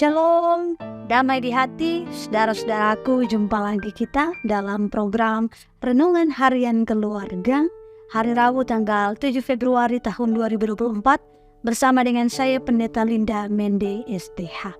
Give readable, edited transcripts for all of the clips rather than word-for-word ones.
Shalom, damai di hati, saudara-saudaraku. Jumpa lagi kita dalam program Renungan Harian Keluarga hari Rabu tanggal 7 Februari tahun 2024 bersama dengan saya Pendeta Linda Mende STH.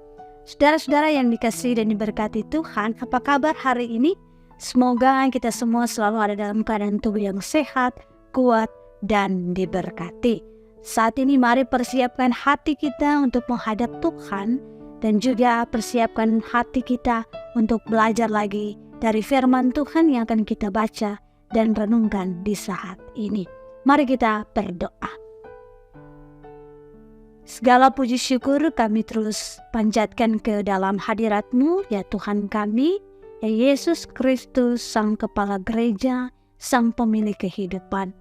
Saudara-saudara yang dikasihi dan diberkati Tuhan, apa kabar hari ini? Semoga kita semua selalu ada dalam keadaan tubuh yang sehat, kuat, dan diberkati. Saat ini mari persiapkan hati kita untuk menghadap Tuhan dan juga persiapkan hati kita untuk belajar lagi dari firman Tuhan yang akan kita baca dan renungkan di saat ini. Mari kita berdoa. Segala puji syukur kami terus panjatkan ke dalam hadirat-Mu, ya Tuhan kami, ya Yesus Kristus, Sang Kepala Gereja, Sang Pemilik kehidupan.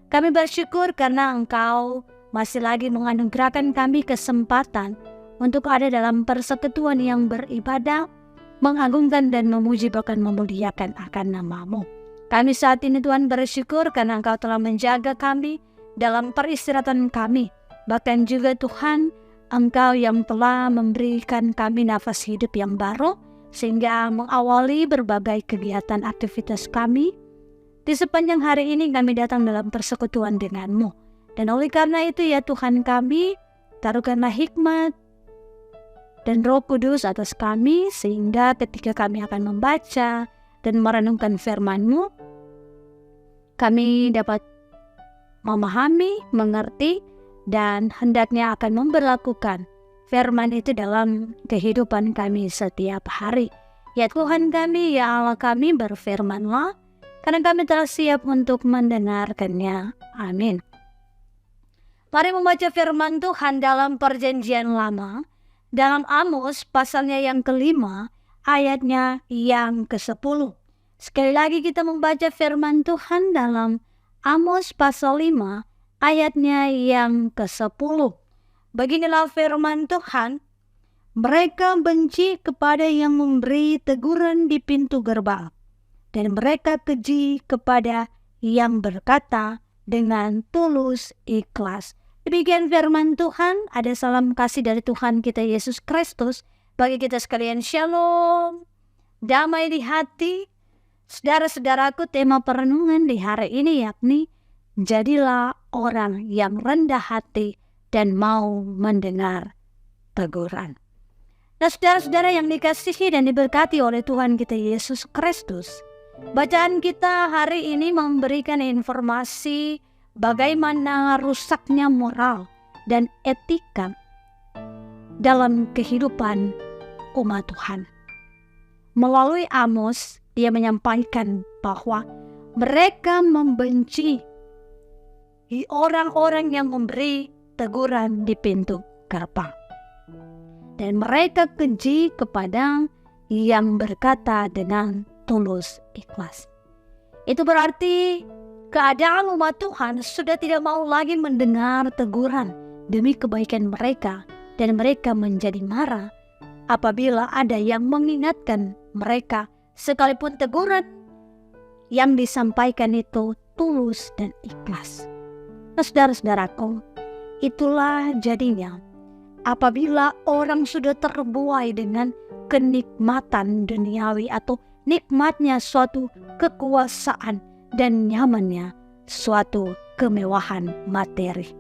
Kami bersyukur karena Engkau masih lagi menganugerahkan kami kesempatan untuk ada dalam persekutuan yang beribadah, mengagungkan dan memuji bahkan memuliakan akan nama-Mu. Kami saat ini Tuhan bersyukur karena Engkau telah menjaga kami dalam peristirahatan kami. Bahkan juga Tuhan, Engkau yang telah memberikan kami nafas hidup yang baru, sehingga mengawali berbagai kegiatan aktivitas kami. Di sepanjang hari ini kami datang dalam persekutuan dengan-Mu. Dan oleh karena itu ya Tuhan kami, taruhkanlah hikmat dan Roh Kudus atas kami, sehingga ketika kami akan membaca dan merenungkan firman-Mu, kami dapat memahami, mengerti, dan hendaknya akan memberlakukan firman itu dalam kehidupan kami setiap hari. Ya Tuhan kami, ya Allah kami, berfirman-Lah, karena kami telah siap untuk mendengarkannya. Amin. Mari membaca firman Tuhan dalam Perjanjian Lama, dalam Amos pasalnya yang ke-5, ayatnya yang ke-10. Sekali lagi kita membaca firman Tuhan dalam Amos pasal 5, ayatnya yang ke-10. Beginilah firman Tuhan, mereka benci kepada yang memberi teguran di pintu gerbang, dan mereka keji kepada yang berkata dengan tulus ikhlas. Demikian firman Tuhan. Ada salam kasih dari Tuhan kita Yesus Kristus bagi kita sekalian. Shalom, damai di hati. Saudara-saudaraku, tema perenungan di hari ini yakni jadilah orang yang rendah hati dan mau mendengar teguran. Nah, saudara-saudara yang dikasihi dan diberkati oleh Tuhan kita Yesus Kristus, bacaan kita hari ini memberikan informasi bagaimana rusaknya moral dan etika dalam kehidupan umat Tuhan. Melalui Amos, dia menyampaikan bahwa mereka membenci orang-orang yang memberi teguran di pintu gerbang. Dan mereka keji kepada yang berkata dengan tulus ikhlas. Itu berarti keadaan umat Tuhan sudah tidak mau lagi mendengar teguran demi kebaikan mereka, dan mereka menjadi marah apabila ada yang mengingatkan mereka, sekalipun teguran yang disampaikan itu tulus dan ikhlas. Nah, saudara-saudaraku, itulah jadinya apabila orang sudah terbuai dengan kenikmatan duniawi atau nikmatnya suatu kekuasaan dan nyamannya suatu kemewahan materi.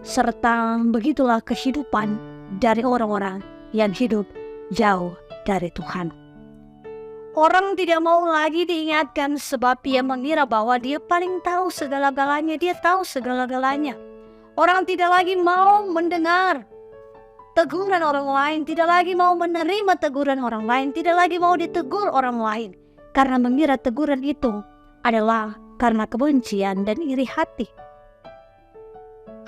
Serta begitulah kehidupan dari orang-orang yang hidup jauh dari Tuhan. Orang tidak mau lagi diingatkan sebab ia mengira bahwa dia paling tahu segala-galanya, dia tahu segala-galanya. Orang tidak lagi mau mendengar teguran orang lain, tidak lagi mau menerima teguran orang lain, tidak lagi mau ditegur orang lain, karena mengira teguran itu adalah karena kebencian dan iri hati.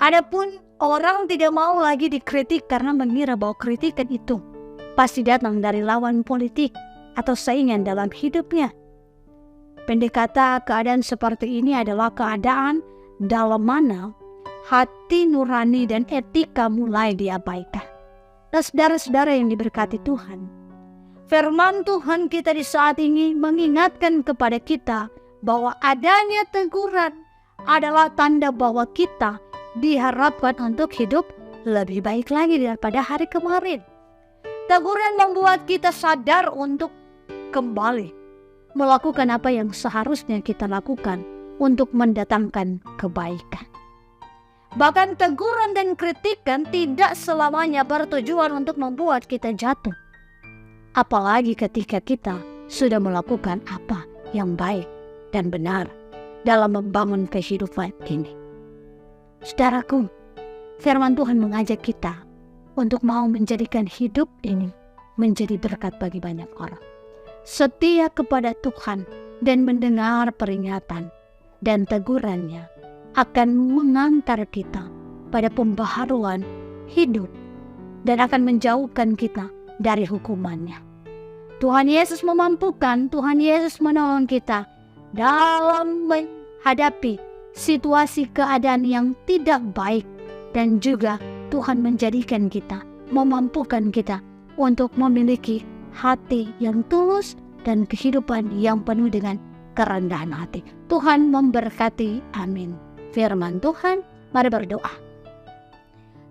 Adapun orang tidak mau lagi dikritik karena mengira bahwa kritikan itu pasti datang dari lawan politik atau saingan dalam hidupnya. Pendek kata, keadaan seperti ini adalah keadaan dalam mana hati nurani dan etika mulai diabaikan. Nah, saudara-saudara yang diberkati Tuhan, firman Tuhan kita di saat ini mengingatkan kepada kita bahwa adanya teguran adalah tanda bahwa kita diharapkan untuk hidup lebih baik lagi daripada hari kemarin. Teguran membuat kita sadar untuk kembali melakukan apa yang seharusnya kita lakukan untuk mendatangkan kebaikan. Bahkan teguran dan kritikan tidak selamanya bertujuan untuk membuat kita jatuh. Apalagi ketika kita sudah melakukan apa yang baik dan benar dalam membangun kehidupan ini. Saudaraku, firman Tuhan mengajak kita untuk mau menjadikan hidup ini menjadi berkat bagi banyak orang. Setia kepada Tuhan dan mendengar peringatan dan tegurannya akan mengantar kita pada pembaharuan hidup dan akan menjauhkan kita dari hukumannya. Tuhan Yesus memampukan, Tuhan Yesus menolong kita dalam menghadapi situasi keadaan yang tidak baik, dan juga Tuhan menjadikan kita, memampukan kita untuk memiliki hati yang tulus dan kehidupan yang penuh dengan kerendahan hati. Tuhan memberkati. Amin. Firman Tuhan, mari berdoa.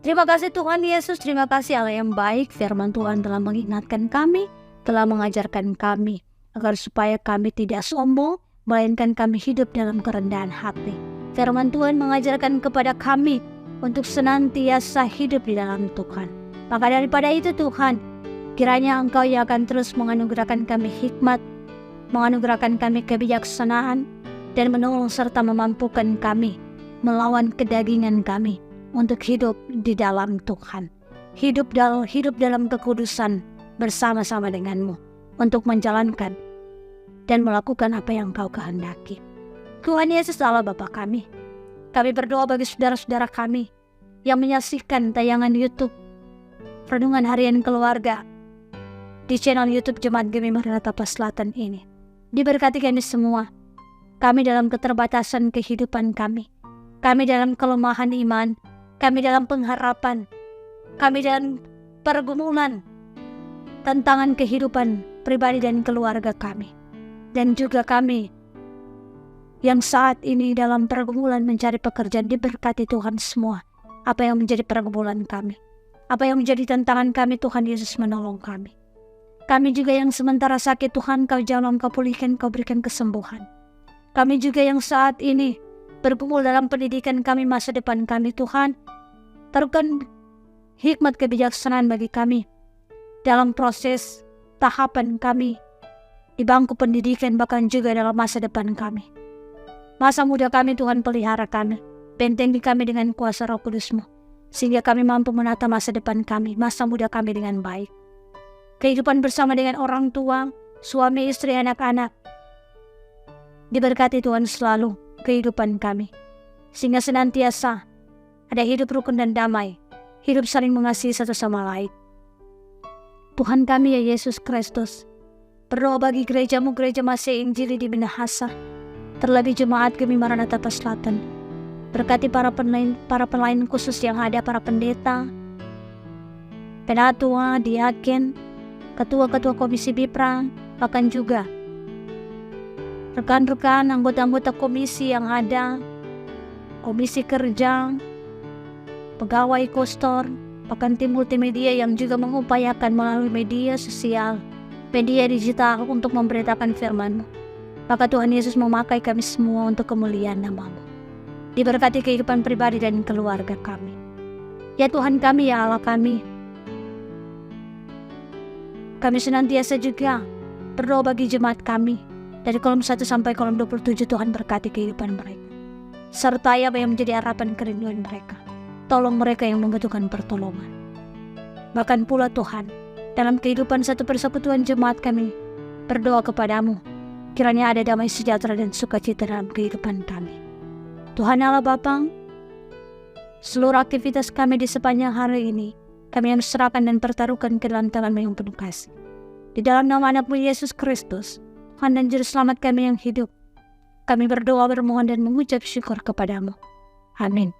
Terima kasih Tuhan Yesus, terima kasih Allah yang baik. Firman Tuhan telah mengingatkan kami, telah mengajarkan kami agar supaya kami tidak sombong, melainkan kami hidup dalam kerendahan hati. Firman Tuhan mengajarkan kepada kami untuk senantiasa hidup di dalam Tuhan. Maka daripada itu Tuhan, kiranya Engkau yang akan terus menganugerahkan kami hikmat, menganugerahkan kami kebijaksanaan, dan menolong serta memampukan kami melawan kedagingan kami untuk hidup di dalam Tuhan. Hidup dalam kekudusan bersama-sama denganmu untuk menjalankan dan melakukan apa yang Kau kehendaki. Tuhan Yesus Allah Bapa kami berdoa bagi saudara-saudara kami yang menyaksikan tayangan YouTube Renungan Harian Keluarga di channel YouTube Jemaat Gemi Maranatha Selatan ini. Diberkati kami semua, kami dalam keterbatasan kehidupan kami dalam kelemahan iman, kami dalam pengharapan, kami dalam pergumulan, tantangan kehidupan pribadi dan keluarga kami. Dan juga kami yang saat ini dalam pergumulan mencari pekerjaan, diberkati Tuhan semua. Apa yang menjadi pergumulan kami, apa yang menjadi tantangan kami, Tuhan Yesus menolong kami. Kami juga yang sementara sakit, Tuhan Kau jamah, Kau pulihkan, Kau berikan kesembuhan. Kami juga yang saat ini bergumul dalam pendidikan kami, masa depan kami, Tuhan, taruhkan hikmat kebijaksanaan bagi kami dalam proses tahapan kami di bangku pendidikan, bahkan juga dalam masa depan kami. Masa muda kami, Tuhan, pelihara kami, bentengi kami dengan kuasa Roh Kudus-Mu, sehingga kami mampu menata masa depan kami, masa muda kami dengan baik. Kehidupan bersama dengan orang tua, suami, istri, anak-anak, diberkati Tuhan selalu kehidupan kami, sehingga senantiasa ada hidup rukun dan damai, hidup saling mengasihi satu sama lain. Tuhan kami ya Yesus Kristus, berdoa bagi gereja-Mu, gereja Masih Injili di Minahasa, terlebih Jemaat Gemi Maranatha Selatan. Berkati para pelayan khusus yang ada, para pendeta, penatua, diaken, ketua-ketua komisi BIPRA, bahkan juga rekan-rekan anggota-anggota komisi yang ada, komisi kerja, pegawai kostor, bahkan tim multimedia yang juga mengupayakan melalui media sosial, media digital untuk memberitakan firman-Mu. Maka Tuhan Yesus memakai kami semua untuk kemuliaan nama-Mu. Diberkati kehidupan pribadi dan keluarga kami. Ya Tuhan kami, ya Allah kami senantiasa juga berdoa bagi jemaat kami, dari kolom 1 sampai kolom 27. Tuhan berkati kehidupan mereka, sertai apa yang menjadi harapan kerinduan mereka. Tolong mereka yang membutuhkan pertolongan. Bahkan pula Tuhan, dalam kehidupan satu persekutuan jemaat kami berdoa kepadamu, kiranya ada damai sejahtera dan sukacita dalam kehidupan kami. Tuhan Allah Bapa, seluruh aktivitas kami di sepanjang hari ini kami yang serahkan dan pertaruhkan ke dalam tangan-Mu yang penuh kasih. Di dalam nama Anak-Mu Yesus Kristus, Tuhan dan Juru Selamat kami yang hidup, kami berdoa, bermohon dan mengucap syukur kepadamu. Amin.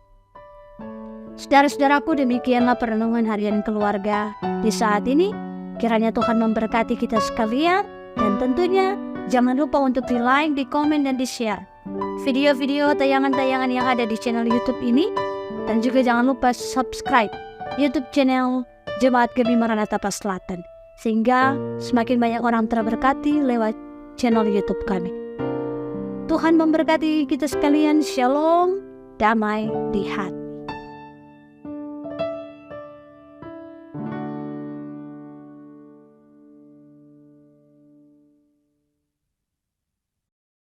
Saudara-saudaraku, demikianlah perenungan harian keluarga di saat ini. Kiranya Tuhan memberkati kita sekalian, dan tentunya jangan lupa untuk di-like, di-komen, dan di-share video-video tayangan-tayangan yang ada di channel YouTube ini. Dan juga jangan lupa subscribe YouTube channel Jemaat Gemi Maranatha Pas Selatan, sehingga semakin banyak orang terberkati lewat channel YouTube kami. Tuhan memberkati kita sekalian. Shalom, damai di hati.